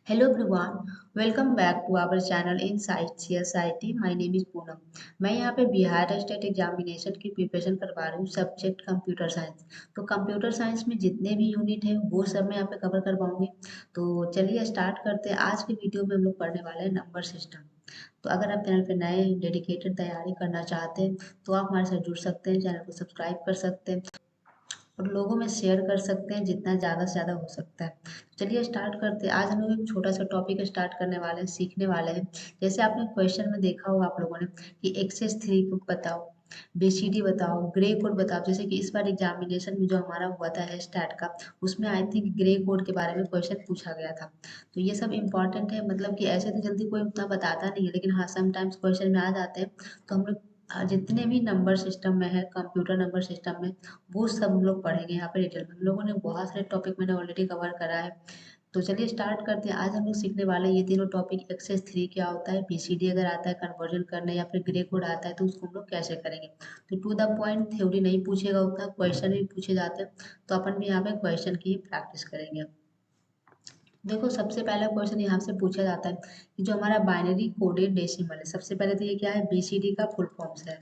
Hello everyone, welcome back to our channel Inside CSIT. My name is Poonam. मैं यहाँ पे Bihar state examination की preparation करवा रही हूँ, सब्जेक्ट कंप्यूटर साइंस। तो कंप्यूटर साइंस में जितने भी यूनिट है वो सब मैं यहाँ पे कवर करवाऊंगी। तो चलिए स्टार्ट करते हैं। आज के वीडियो में हम लोग पढ़ने वाले हैं नंबर सिस्टम। तो अगर आप चैनल पे नए डेडिकेटेड तैयारी करना चाहते हैं तो आप हमारे साथ जुड़ सकते हैं, चैनल को सब्सक्राइब कर सकते हैं और लोगों में शेयर कर सकते हैं जितना ज़्यादा से ज़्यादा हो सकता है। चलिए स्टार्ट करते हैं। आज हम लोग एक छोटा सा टॉपिक स्टार्ट करने वाले हैं, सीखने वाले हैं। जैसे आपने क्वेश्चन में देखा होगा आप लोगों ने कि एक्सेस थ्री को बताओ, बीसीडी बताओ, ग्रे कोड बताओ। जैसे कि इस बार एग्जामिनेशन में जो हमारा हुआ था स्टैट का, उसमें आई थिंक ग्रे कोड के बारे में क्वेश्चन पूछा गया था। तो ये सब इंपॉर्टेंट है, मतलब कि ऐसे तो जल्दी कोई उतना बताता नहीं है, लेकिन हाँ समटाइम्स क्वेश्चन में आ जाते हैं। तो हम लोग जितने भी नंबर सिस्टम में है, कंप्यूटर नंबर सिस्टम में, वो सब हम लोग पढ़ेंगे यहाँ पे डिटेल में। हम लोगों ने बहुत सारे टॉपिक मैंने ऑलरेडी कवर करा है। तो चलिए स्टार्ट करते हैं। आज हम लोग सीखने वाले हैं ये तीनों टॉपिक। एक्सेस थ्री क्या होता है, बीसीडी अगर आता है कन्वर्जन करने, या फिर ग्रे कोड आता है तो उसको हम लोग कैसे करेंगे। तो टू द पॉइंट, थ्योरी नहीं पूछेगा उतना, क्वेश्चन भी पूछे जाते हैं। तो अपन भी यहाँ पे क्वेश्चन की प्रैक्टिस करेंगे। देखो सबसे पहला क्वेश्चन यहाँ से पूछा जाता है कि जो हमारा बाइनरी कोडेड डेसिमल है, सबसे पहले तो ये क्या है, बीसीडी का फुल फॉर्म्स है।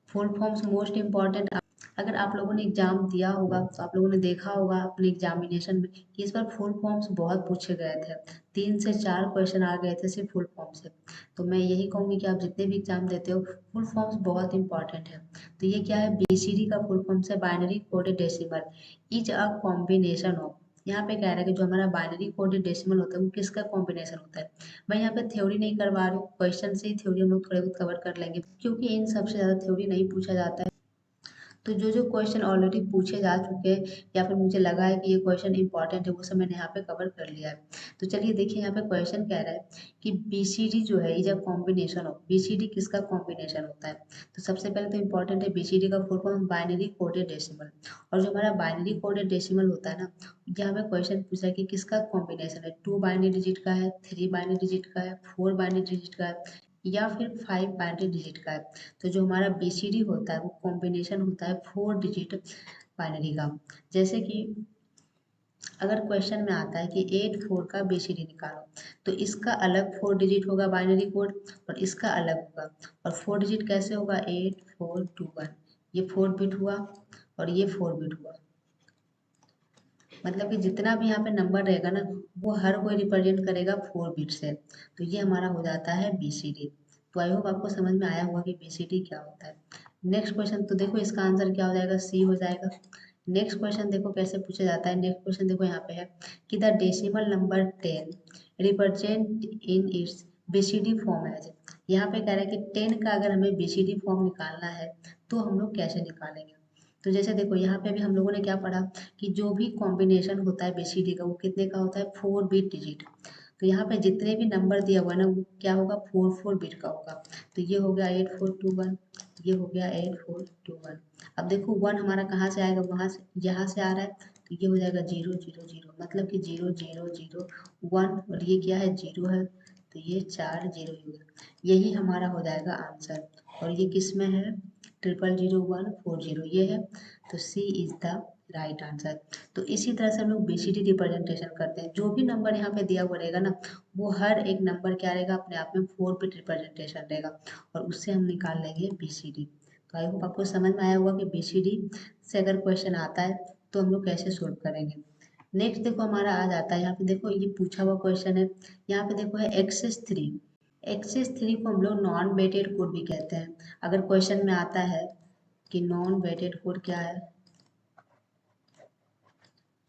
Full forms most important. अगर आप लोगों ने एग्जाम दिया होगा तो आप लोगों ने देखा होगा अपने एग्जामिनेशन में कि इस बार फुल फॉर्म्स बहुत पूछे गए थे। 3 से 4 क्वेश्चन आ गए थे सिर्फ फुल फॉर्म से। तो मैं यही कहूँगी कि आप जितने भी एग्जाम देते हो, फुल फॉर्म्स बहुत इंपॉर्टेंट है। तो ये क्या है, बीसीडी का फुल फॉर्म है binary coded decimal is a combination of. यहाँ पे कह रहा है कि जो हमारा बाइनरी कोडेड डेसिमल होता है वो किसका कॉम्बिनेशन होता है। मैं यहाँ पे थ्योरी नहीं करवा रही हूँ, क्वेश्चन से ही थ्योरी हम लोग थोड़े बहुत कवर कर लेंगे, क्योंकि इन सबसे ज़्यादा थ्योरी नहीं पूछा जाता है। तो जो जो क्वेश्चन ऑलरेडी पूछे जा चुके हैं या फिर मुझे लगा है कि ये क्वेश्चन इंपॉर्टेंट है, वो सब मैंने यहाँ पे कवर कर लिया है। तो चलिए देखिए, यहाँ पे क्वेश्चन कह रहा है कि बीसीडी जो है is a combination of. BCD किसका कॉम्बिनेशन होता है। तो सबसे पहले तो इंपॉर्टेंट है, बीसीडी का full form binary coded decimal. और जो हमारा बाइनरी कोडेड डेसिमल होता है ना, यहाँ पे क्वेश्चन पूछा है कि किसका कॉम्बिनेशन है। 2 बाइनरी डिजिट का है, 3 बाइनरी डिजिट का है, 4 बाइनरी डिजिट का है, या फिर 5 बाइनरी डिजिट का है। तो जो हमारा बीसीडी होता है वो कॉम्बिनेशन होता है 4 डिजिट बाइनरी का। जैसे कि अगर क्वेश्चन में आता है कि 8 4 का बीसीडी निकालो, तो इसका अलग 4 डिजिट होगा बाइनरी कोड और इसका अलग होगा। और 4 डिजिट कैसे होगा, 8 4 2 1। ये 4 बिट हुआ और ये 4 बिट हुआ। मतलब कि जितना भी यहाँ पे नंबर रहेगा ना, वो हर कोई रिप्रेजेंट करेगा 4 बिट से। तो ये हमारा हो जाता है बीसीडी। तो आई होप आपको समझ में आया होगा कि बीसीडी क्या होता है। नेक्स्ट क्वेश्चन तो देखो, इसका आंसर क्या हो जाएगा, सी हो जाएगा। नेक्स्ट क्वेश्चन देखो कैसे पूछा जाता है। नेक्स्ट क्वेश्चन देखो यहाँ पे है कि the decimal number 10 represent in its BCD form as. यहाँ पे कह रहा है कि 10 का अगर हमें बीसीडी फॉर्म निकालना है तो हम लोग कैसे निकालेंगे। तो जैसे देखो यहाँ पे भी हम लोगों ने क्या पढ़ा कि जो भी कॉम्बिनेशन होता है बीसीडी का वो कितने का होता है, 4 बिट डिजिट। तो यहाँ पे जितने भी नंबर दिया हुआ है ना, वो क्या होगा, 4 बिट का होगा। तो ये हो गया 8 4 2 1, ये हो गया 8 4 2 1। अब देखो 1 हमारा कहाँ से आएगा, वहां से, यहाँ से आ रहा है। तो ये हो जाएगा 0 0 0, मतलब कि 0 0 0 1। और ये क्या है, 0 है। तो ये 4 0 हो गया। यही हमारा हो जाएगा आंसर। और ये किस में है, 0 0 1 4 0 ये है। तो सी इज द राइट आंसर। तो इसी तरह से हम लोग बीसीडी रिप्रेजेंटेशन करते हैं। जो भी नंबर यहाँ पे दिया हुआ रहेगा ना, वो हर एक नंबर क्या रहेगा, अपने आप में 4 बिट रिप्रेजेंटेशन रहेगा और उससे हम निकाल लेंगे बीसीडी। तो आई होप आपको समझ में आया होगा कि बीसीडी से अगर क्वेश्चन आता है तो हम लोग कैसे सोल्व करेंगे। नेक्स्ट देखो हमारा आ जाता है, यहाँ पे देखो ये पूछा हुआ क्वेश्चन है। यहाँ पे देखो है एक्सेस थ्री। एक्सेस थ्री को हम लोग नॉन वेटेड कोड भी कहते हैं। अगर क्वेश्चन में आता है कि नॉन वेटेड कोड क्या है,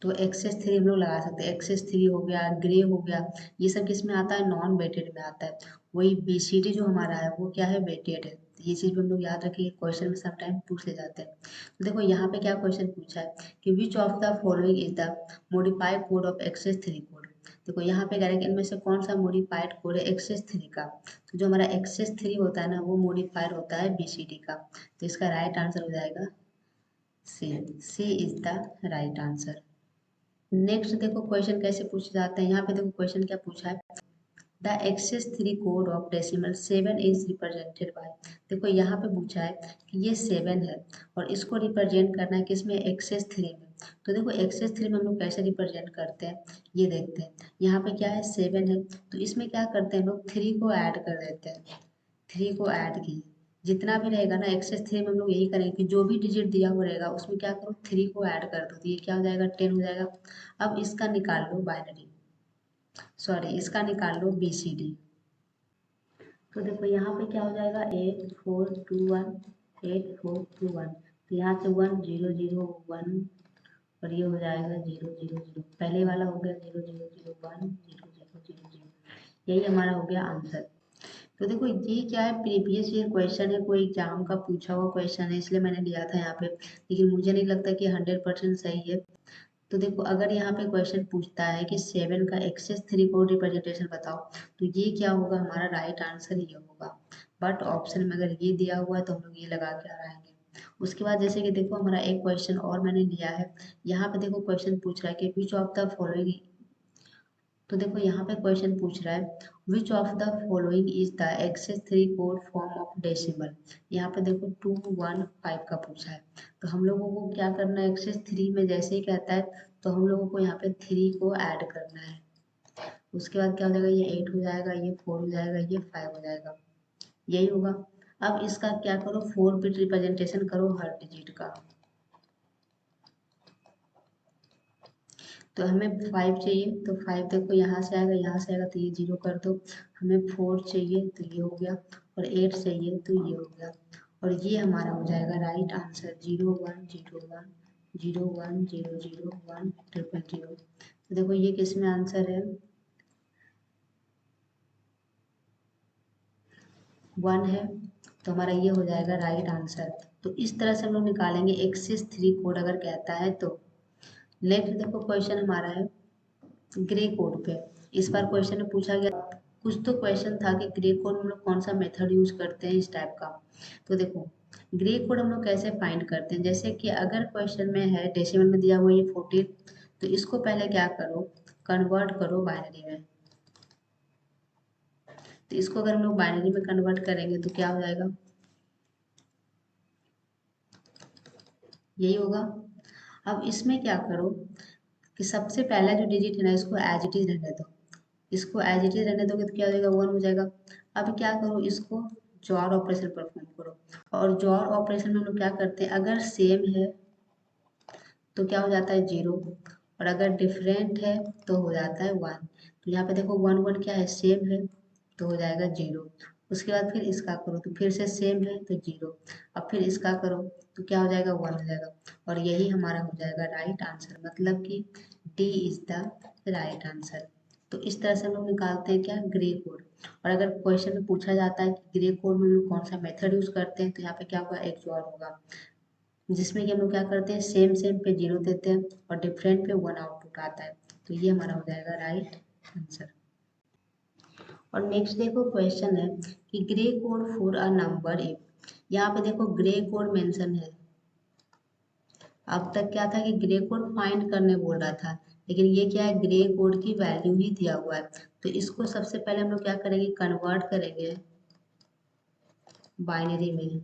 तो एक्सेस थ्री हम लोग लगा सकते हैं। एक्सेस थ्री हो गया, ग्रे हो गया, ये सब किस में आता है, नॉन वेटेड में आता है। वही बीसीडी जो हमारा है वो क्या है, वेटेड है। तो ये चीज़ भी हम लोग याद रखिए, क्वेश्चन में समटाइम पूछ ले जाते हैं। तो देखो यहाँ पे क्या क्वेश्चन पूछा है कि which of the following is the modified code of excess three code. देखो यहाँ पे कह रहा है कि इनमें से कौन सा मॉडिफाइड कोड है एक्सेस थ्री का। तो जो हमारा एक्सेस थ्री होता है ना, वो मॉडिफाइड होता है बीसीडी का। तो इसका राइट आंसर हो जाएगा C. C is the right answer. Next देखो क्वेश्चन कैसे पूछे जाते हैं। यहाँ पे देखो क्वेश्चन क्या पूछा है, the excess three code of decimal 7 is represented by. देखो यहाँ पे पूछा है कि ये 7 है और इसको रिप्रेजेंट करना है किसमें, एक्सेस थ्री में। तो देखो एक्सेस थ्री में हम लोग कैसे रिप्रेजेंट करते हैं, ये देखते हैं। यहाँ पे क्या है 7 है, तो इसमें क्या करते हैं लोग 3 को ऐड कर देते हैं। 3 को ऐड किए, जितना भी रहेगा ना एक्सेस 3 में हम लोग यही करेंगे कि जो भी डिजिट दिया हुआ रहेगा उसमें क्या करो 3 को ऐड कर दो, तो ये क्या हो जाएगा 10 हो जाएगा। अब इसका निकाल लो बाइनरी, सॉरी इसका निकाल लो BCD। तो देखो यहाँ पे क्या हो जाएगा 8421, 8421, तो यहाँ से 1001 और ये हो जाएगा 000, पहले वाला हो गया 0001 0000, यही हमारा हो गया आंसर। तो देखो ये क्या है प्रीवियस ईयर क्वेश्चन है, कोई एग्जाम का पूछा हुआ क्वेश्चन है, इसलिए मैंने लिया था यहाँ पे, लेकिन मुझे नहीं लगता कि 100% सही है। तो देखो अगर यहाँ पे क्वेश्चन पूछता है कि 7 का एक्सेस 3 कोड रिप्रेजेंटेशन बताओ, तो ये क्या होगा हमारा राइट आंसर ये होगा। बट ऑप्शन में अगर ये दिया हुआ है तो हम लोग ये लगा के आएंगे। उसके बाद जैसे कि देखो हमारा एक क्वेश्चन और मैंने लिया है, यहाँ पे देखो क्वेश्चन पूछ रहा है कि विच ऑफ द फॉलोइंग, तो देखो यहाँ पे क्वेश्चन पूछ रहा है which of the following is the excess 3 code form of decimal. यहाँ पे देखो 215 का पूछा है, तो हम लोगों को क्या करना है एक्सेस 3 में जैसे ही कहता है तो हम लोगों को यहाँ पे 3 को ऐड करना है। उसके बाद क्या हो जाएगा ये 8 हो जाएगा, ये 4 हो जाएगा, ये 5 हो जाएगा, यही होगा। अब इसका क्या करो 4 बिट रिप्रेजेंटेशन करो हर डिजिट का। तो हमें 5 चाहिए, तो 5 देखो यहाँ से आएगा, यहाँ से आएगा, तो ये 0 कर दो। हमें 4 चाहिए तो ये हो गया, और 8 चाहिए तो ये हो गया, और ये हमारा हो जाएगा राइट आंसर 0101 0100 1000। तो देखो ये किस में आंसर है 1 है, तो हमारा ये हो जाएगा राइट आंसर। तो इस तरह से हम लोग निकालेंगे एक्सिस 3 कोड अगर कहता है तो। नेक्स्ट देखो क्वेश्चन हमारा है ग्रे कोड पे। इस बार क्वेश्चन में पूछा गया, कुछ तो क्वेश्चन था कि ग्रे कोड में हम लोग कौन सा मेथड यूज करते हैं इस टाइप का। तो देखो ग्रे कोड हम लोग कैसे फाइंड करते हैं, जैसे कि अगर क्वेश्चन में है डेसिमल में दिया हुआ ये 14, तो इसको पहले क्या करो कन्वर्ट करो बाइनरी में। तो इसको अगर हम लोग बाइनरी में कन्वर्ट करेंगे तो क्या हो जाएगा यही होगा। अब इसमें क्या करो कि सबसे पहला जो डिजिट है ना इसको एज इट इज रहने दो, इसको एज इट इज रहने दोगे तो क्या हो जाएगा 1 हो जाएगा। अब क्या करो इसको जॉर ऑपरेशन परफॉर्म करो, और जॉर ऑपरेशन में हम लोग क्या करते हैं अगर सेम है तो क्या हो जाता है 0, और अगर डिफरेंट है तो हो जाता है 1। तो यहाँ पे देखो 1 1 क्या है सेम है तो हो जाएगा 0। उसके बाद फिर इसका करो तो फिर से सेम है तो 0, अब फिर इसका करो तो क्या हो जाएगा 1 हो जाएगा, और यही हमारा हो जाएगा राइट आंसर, मतलब कि D is the right answer. तो इस तरह से हम लोग निकालते हैं क्या ग्रे कोड। और अगर क्वेश्चन में पूछा जाता है कि ग्रे कोड में हम लोग कौन सा मेथड यूज करते हैं, तो यहाँ पे क्या होगा एक XOR होगा, जिसमें कि हम लोग क्या करते हैं सेम सेम पे 0 देते हैं और डिफरेंट पे 1 आउटपुट आता है। तो ये हमारा हो जाएगा राइट आंसर। और नेक्स्ट देखो क्वेश्चन है कि grey code for a number if. यहाँ पे देखो ग्रे कोड मेंशन है। अब तक क्या था कि ग्रे कोड फाइंड करने बोल रहा था, लेकिन ये क्या है ग्रे कोड की वैल्यू ही दिया हुआ है। तो इसको सबसे पहले हम लोग क्या करेंगे कन्वर्ट करेंगे बाइनरी में।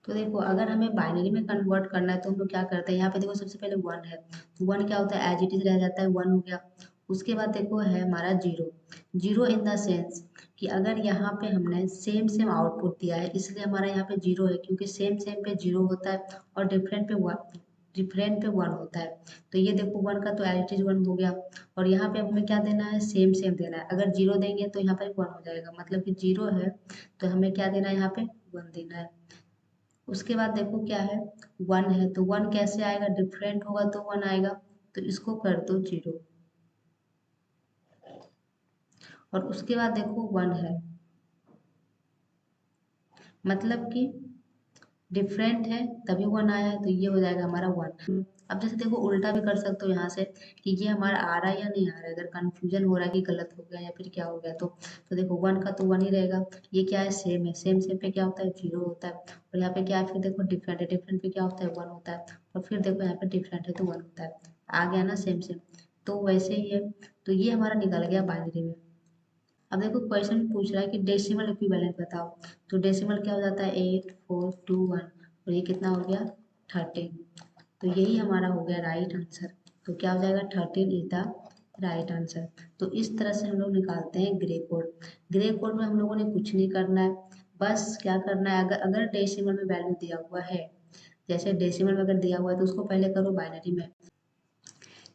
तो देखो अगर हमें बाइनरी में कन्वर्ट करना है तो हम लोग क्या करते हैं यहाँ पे देखो सबसे पहले 1 है, तो 1 क्या होता है एज इट इज रह जाता है 1 हो गया। उसके बाद देखो है हमारा 0, 0 इन द सेंस कि अगर यहाँ पे हमने सेम सेम आउटपुट दिया है इसलिए हमारा यहाँ पे 0 है, क्योंकि सेम सेम पे 0 होता है और डिफरेंट पे 1 होता है। तो ये देखो 1 का तो एज इट इज 1 हो गया, और यहाँ पे हमें क्या देना है सेम सेम देना है। अगर 0 देंगे तो यहाँ पे 1 हो जाएगा, मतलब कि 0 है तो हमें क्या देना है यहाँ पे 1 देना है। उसके बाद देखो क्या है 1 है, तो 1 कैसे आएगा डिफरेंट होगा तो 1 आएगा, तो इसको कर दो 0। और उसके बाद देखो 1 है, मतलब कि डिफरेंट है तभी 1 आया है, तो ये हो जाएगा हमारा 1। अब जैसे देखो उल्टा भी कर सकते हो यहाँ से कि ये हमारा आ रहा है या नहीं आ रहा है, अगर कंफ्यूजन हो रहा है कि गलत हो गया या फिर क्या हो गया, तो देखो 1 का तो 1 ही रहेगा। ये क्या है सेम है, सेम सेम पे क्या होता है 0 होता है, और यहाँ पे क्या है फिर देखो डिफरेंट है, डिफरेंट पे क्या होता है 1 होता है, और फिर देखो यहाँ पे डिफरेंट है तो 1 होता है। आ गया ना सेम सेम, तो वैसे ही है। तो ये हमारा निकल गया बाइनरी में। अब देखो क्वेश्चन पूछ रहा है कि डेसिमल इक्विवेलेंट बताओ। तो डेसिमल क्या हो जाता है 8421, और ये कितना हो गया 13। तो यही हमारा हो गया राइट आंसर। तो क्या हो जाएगा 13 इज द राइट आंसर। तो इस तरह से हम लोग निकालते हैं ग्रे कोड। ग्रे कोड में हम लोगों ने कुछ नहीं करना है, बस क्या करना है, अगर अगर डेसिमल में वैल्यू दिया हुआ है, जैसे डेसिमल में अगर दिया हुआ है तो उसको पहले करो बाइनरी में।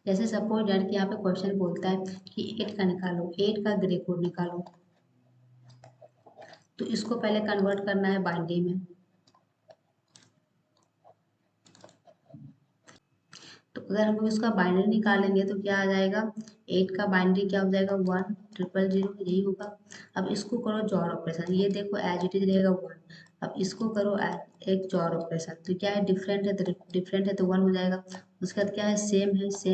जैसे सपोज दैट कि यहाँ पे क्वेश्चन बोलता है कि 8 का निकालो, 8 का ग्रे कोड निकालो, तो इसको पहले कन्वर्ट करना है बाइनरी में। तो अगर हम लोग इसका बाइनरी निकालेंगे तो क्या आ जाएगा, 8 का बाइनरी क्या हो जाएगा 1000, यही होगा। अब इसको करो जॉर ऑपरेशन, ये देखो एज इट इज रहेगा 1। अब इसको करो एक जॉर ऑपरेशन, तो क्या है डिफरेंट है, तो डिफरेंट है तो 1 हो जाएगा। उसके बाद क्या है सेम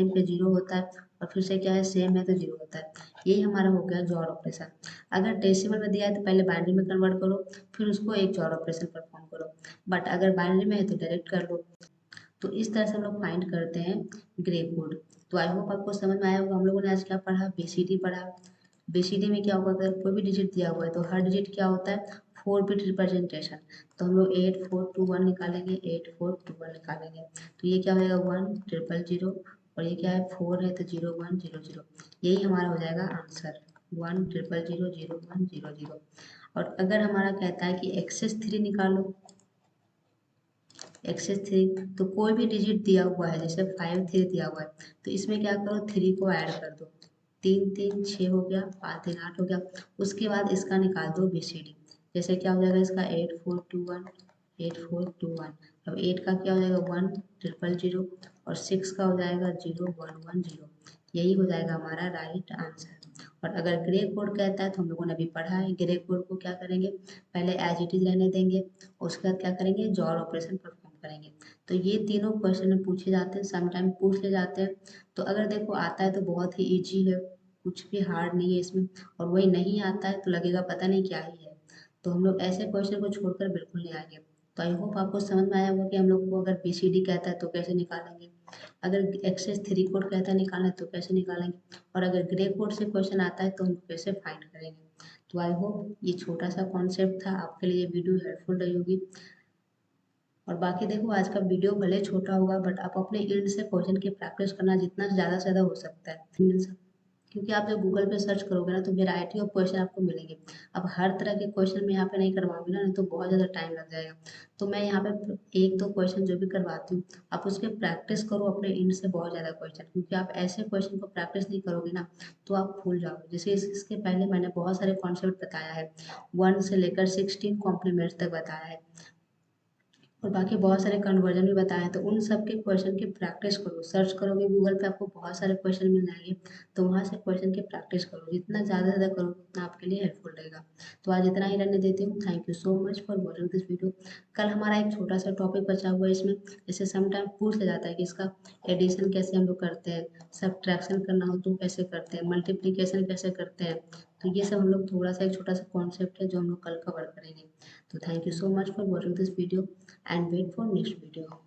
पे 0 होता है, और फिर से क्या है सेम है तो 0 होता है। यही हमारा हो गया जॉर ऑपरेशन। अगर डेसिमल में दिया है तो पहले बाइनरी में कन्वर्ट करो, फिर उसको एक जॉर ऑपरेशन परफॉर्म करो, बट अगर बाइनरी में है तो डायरेक्ट कर लो। तो इस तरह से हम लोग फाइंड करते हैं ग्रे कोड। तो आई होप आपको समझ में आया होगा। हम लोगों ने आज क्या पढ़ा, बीसीडी पढ़ा। बीसीडी में क्या होगा, अगर कोई भी डिजिट दिया हुआ है तो हर डिजिट क्या होता है 4 बिट रिप्रेजेंटेशन। तो हम लोग 8421 निकालेंगे, 8421 निकालेंगे, तो ये क्या हो जाएगा 1000, और ये क्या है 4 है तो 0100। यही हमारा हो जाएगा आंसर 10000100। और अगर हमारा कहता है कि एक्सेस 3 निकालो, एक्सेस 3, तो कोई भी डिजिट दिया हुआ है, जैसे 53 दिया हुआ है, तो इसमें क्या करो 3 को ऐड कर दो, 3 3 6 हो गया, 5 3 8 हो गया। उसके बाद इसका निकाल दो बीसीडी, जैसे क्या हो जाएगा इसका 8421। अब 8 का क्या हो जाएगा 1000, और 6 का हो जाएगा 0110। यही हो जाएगा हमारा राइट आंसर। और अगर ग्रे कोड कहता है तो हम लोगों ने अभी पढ़ा है, ग्रे कोड को क्या करेंगे, पहले एज इट इज रहने देंगे, उसके बाद क्या करेंगे जॉर ऑपरेशन परफॉर्म करेंगे। तो ये तीनों क्वेश्चन में पूछे जाते हैं, समटाइम पूछ ले जाते हैं। तो अगर देखो आता है तो बहुत ही इजी है, कुछ भी हार्ड नहीं है इसमें, और वही नहीं आता है तो लगेगा पता नहीं क्या ही है। तो हम लोग ऐसे क्वेश्चन को छोड़कर बिल्कुल नहीं आएंगे। तो आई होप आपको समझ में आया होगा कि हम लोग को अगर बीसीडी कहता है तो कैसे निकालेंगे, अगर एक्सेस 3 कोड कहता है निकालना है तो कैसे निकालेंगे, और अगर ग्रे कोड से क्वेश्चन आता है तो हम कैसे फाइंड करेंगे। तो आई होप ये छोटा सा कॉन्सेप्ट था, आपके लिए वीडियो हेल्पफुल रही होगी। और बाकी देखो आज का वीडियो भले छोटा होगा, बट आप अपने एंड से क्वेश्चन की प्रैक्टिस करना जितना ज़्यादा से ज़्यादा हो सकता है, क्योंकि आप जब गूगल पे सर्च करोगे ना तो वेराइटी ऑफ क्वेश्चन आपको मिलेंगे। अब हर तरह के क्वेश्चन मैं यहाँ पे नहीं करवाऊंगी ना, नहीं तो बहुत ज़्यादा टाइम लग जाएगा। तो मैं यहाँ पे एक दो क्वेश्चन जो भी करवाती हूँ, आप उसके प्रैक्टिस करो अपने एंड से बहुत ज़्यादा क्वेश्चन, क्योंकि आप ऐसे क्वेश्चन को प्रैक्टिस नहीं करोगे ना तो आप भूल जाओगे। जैसे इसके पहले मैंने बहुत सारे कॉन्सेप्ट बताया है, 1 से लेकर 16 कॉम्प्लीमेंट्स तक बताया है, और बाकी बहुत सारे कन्वर्जन भी बताए हैं। तो उन सब के क्वेश्चन की प्रैक्टिस करो, सर्च करोगे गूगल पे आपको बहुत सारे क्वेश्चन मिल जाएंगे, तो वहाँ से क्वेश्चन की प्रैक्टिस करो, जितना ज़्यादा से ज़्यादा करोगे उतना आपके लिए हेल्पफुल रहेगा। तो आज इतना ही रहने देती हूँ। Thank you so much for watching this video. कल हमारा एक छोटा सा टॉपिक बचा हुआ है इसमें, जैसे समटाइम पूछ लिया जाता है कि इसका एडिशन कैसे हम लोग करते हैं, सब्ट्रैक्शन करना हो तो कैसे करते हैं, मल्टीप्लीकेशन कैसे करते हैं। तो ये सब हम लोग थोड़ा सा एक छोटा सा कॉन्सेप्ट है जो हम लोग कल कवर करेंगे। तो thank you so much for watching this video and wait for next video.